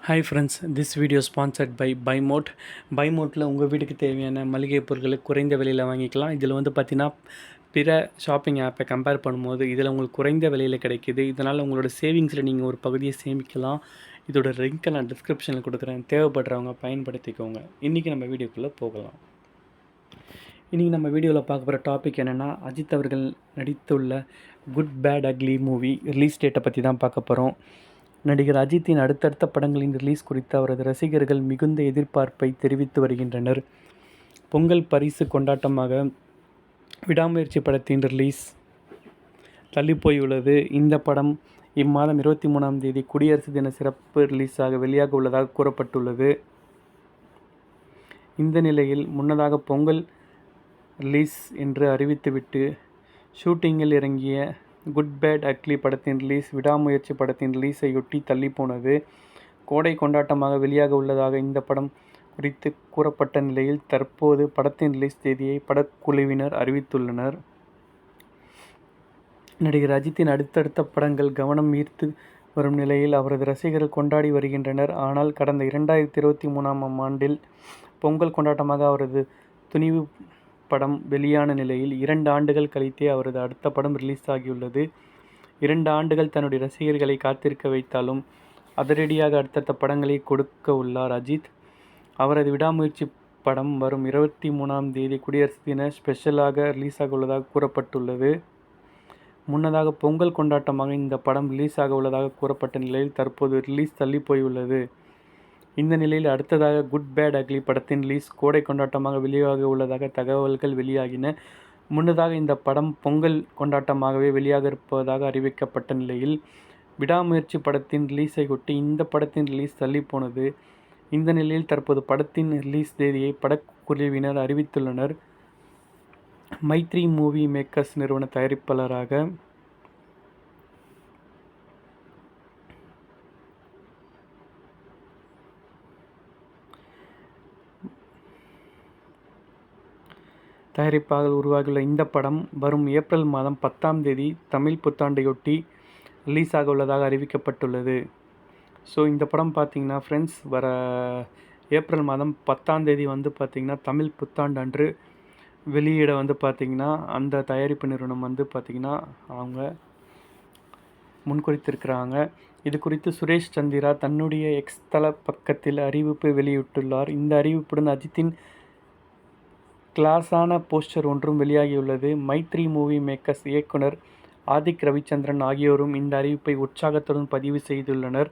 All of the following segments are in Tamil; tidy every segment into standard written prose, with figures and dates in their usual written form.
Hi friends, this video sponsored by Bymod. பைமோட்டில் உங்கள் வீட்டுக்கு தேவையான மளிகை பொருட்களை குறைந்த விலையில் வாங்கிக்கலாம். இதில் பார்த்தீங்கன்னா பிற ஷாப்பிங் ஆப்பை கம்பேர் பண்ணும்போது இதில் உங்களுக்கு குறைந்த விலையில் கிடைக்கிது. இதனால் உங்களோட சேவிங்ஸில் நீங்கள் ஒரு பகுதியை சேமிக்கலாம். இதோட லிங்க்கை நான் டிஸ்கிரிப்ஷனில் கொடுக்குறேன், தேவைப்படுறவங்க பயன்படுத்திக்கோங்க. இன்றைக்கி நம்ம வீடியோக்குள்ளே போகலாம். இன்றைக்கி நம்ம வீடியோவில் பார்க்க போகிற டாபிக் என்னென்னா, அஜித் அவர்கள் நடித்துள்ள Good Bad Ugly movie release டேட்டை பற்றி தான் பார்க்க போகிறோம். நடிகர் அஜித்தின் அடுத்தடுத்த படங்களின் ரிலீஸ் குறித்து அவரது ரசிகர்கள் மிகுந்த எதிர்பார்ப்பை தெரிவித்து வருகின்றனர். பொங்கல் பரிசு கொண்டாட்டமாக விடாமுயற்சி படத்தின் ரிலீஸ் தள்ளிப்போயுள்ளது. இந்த படம் இம்மாதம் 23ஆம் தேதி குடியரசு தின சிறப்பு ரிலீஸாக வெளியாக உள்ளதாக கூறப்பட்டுள்ளது. இந்த நிலையில் முன்னதாக பொங்கல் ரிலீஸ் என்று அறிவித்துவிட்டு ஷூட்டிங்கில் இறங்கிய குட் பேட் அக்லி படத்தின் ரிலீஸ் விடாமுயற்சி படத்தின் ரிலீஸையொட்டி தள்ளிப்போனது. கோடை கொண்டாட்டமாக வெளியாக உள்ளதாக இந்த படம் குறித்து கூறப்பட்ட நிலையில் தற்போது படத்தின் ரிலீஸ் தேதியை படக்குழுவினர் அறிவித்துள்ளனர். நடிகர் அஜித்தின் அடுத்தடுத்த படங்கள் கவனம் ஈர்த்து வரும் நிலையில் அவரது ரசிகர்கள் கொண்டாடி வருகின்றனர். ஆனால் கடந்த 2023ஆம் ஆண்டில் பொங்கல் கொண்டாட்டமாக அவரது துணிவு படம் வெளியான நிலையில் 2 ஆண்டுகள் கழித்தே அவரது அடுத்த படம் ரிலீஸ் ஆகியுள்ளது. 2 ஆண்டுகள் தன்னுடைய ரசிகர்களை காத்திருக்க வைத்தாலும் அதிரடியாக அடுத்தடுத்த படங்களை கொடுக்க உள்ளார் அஜித். அவரது விடாமுயற்சி படம் வரும் 23ஆம் தேதி குடியரசு தின ஸ்பெஷலாக ரிலீஸ் ஆக உள்ளதாக கூறப்பட்டுள்ளது. முன்னதாக பொங்கல் கொண்டாட்டமாக இந்த படம் ரிலீஸ் ஆக உள்ளதாக கூறப்பட்ட நிலையில் தற்போது ரிலீஸ் தள்ளி போயுள்ளது. இந்த நிலையில் அடுத்ததாக குட் பேட் அக்லி படத்தின் ரிலீஸ் கோடை கொண்டாட்டமாக வெளியாக உள்ளதாக தகவல்கள் வெளியாகின. முன்னதாக இந்த படம் பொங்கல் கொண்டாட்டமாகவே வெளியாக இருப்பதாக அறிவிக்கப்பட்ட நிலையில் விடாமுயற்சி படத்தின் ரிலீஸை ஒட்டி இந்த படத்தின் ரிலீஸ் தள்ளி போனது. இந்த நிலையில் தற்போது படத்தின் ரிலீஸ் தேதியை படக்குழுவினர் அறிவித்துள்ளனர். மைத்ரி மூவி மேக்கர்ஸ் நிறுவன தயாரிப்பாளராக உருவாகியுள்ள இந்த படம் வரும் ஏப்ரல் மாதம் 10ஆம் தேதி தமிழ் புத்தாண்டையொட்டி ரிலீஸ் ஆக உள்ளதாக அறிவிக்கப்பட்டுள்ளது. ஸோ இந்த படம் பார்த்திங்கன்னா ஃப்ரெண்ட்ஸ், வர ஏப்ரல் மாதம் 10ஆம் தேதி பார்த்திங்கன்னா தமிழ் புத்தாண்டு அன்று வெளியிட பார்த்திங்கன்னா அந்த தயாரிப்பு நிறுவனம் பார்த்திங்கன்னா அவங்க முன்குறித்திருக்கிறாங்க. இது குறித்து சுரேஷ் சந்திரா தன்னுடைய எக்ஸ் தள பக்கத்தில் அறிவிப்பு வெளியிட்டுள்ளார். இந்த அறிவிப்புடன் அஜித்தின் கிளாஸான போஸ்டர் ஒன்றும் வெளியாகியுள்ளது. மைத்ரி மூவி மேக்கர்ஸ் இயக்குனர் ஆதிக் ரவிச்சந்திரன் ஆகியோரும் இந்த அறிவிப்பை உற்சாகத்துடன் பதிவு செய்துள்ளனர்.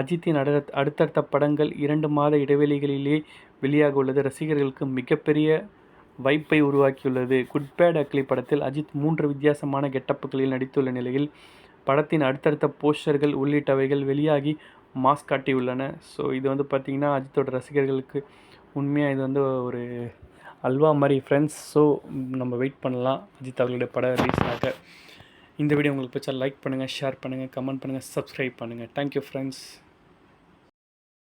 அஜித்தின் அடுத்தடுத்த படங்கள் 2 மாத இடைவெளிகளிலே வெளியாக உள்ளது ரசிகர்களுக்கு மிகப்பெரிய வைப்பை உருவாக்கியுள்ளது. குட் பேட் அக்லி படத்தில் அஜித் 3 வித்தியாசமான கெட்டப்புகளில் நடித்துள்ள நிலையில் படத்தின் அடுத்தடுத்த போஸ்டர்கள் உள்ளிட்டவைகள் வெளியாகி மாஸ் காட்டியுள்ளன. ஸோ இது பார்த்திங்கன்னா அஜித்தோட ரசிகர்களுக்கு உண்மையாக இது ஒரு அல்வா மாதிரி ஃப்ரெண்ட்ஸ். ஸோ நம்ம வெயிட் பண்ணலாம் அஜித் அவர்களுடைய படம் ரிலீஸ் ஆக. இந்த வீடியோ உங்களுக்கு பிடிச்சா லைக் பண்ணுங்கள், ஷேர் பண்ணுங்கள், கமெண்ட் பண்ணுங்கள், சப்ஸ்கிரைப் பண்ணுங்கள். Thank you friends.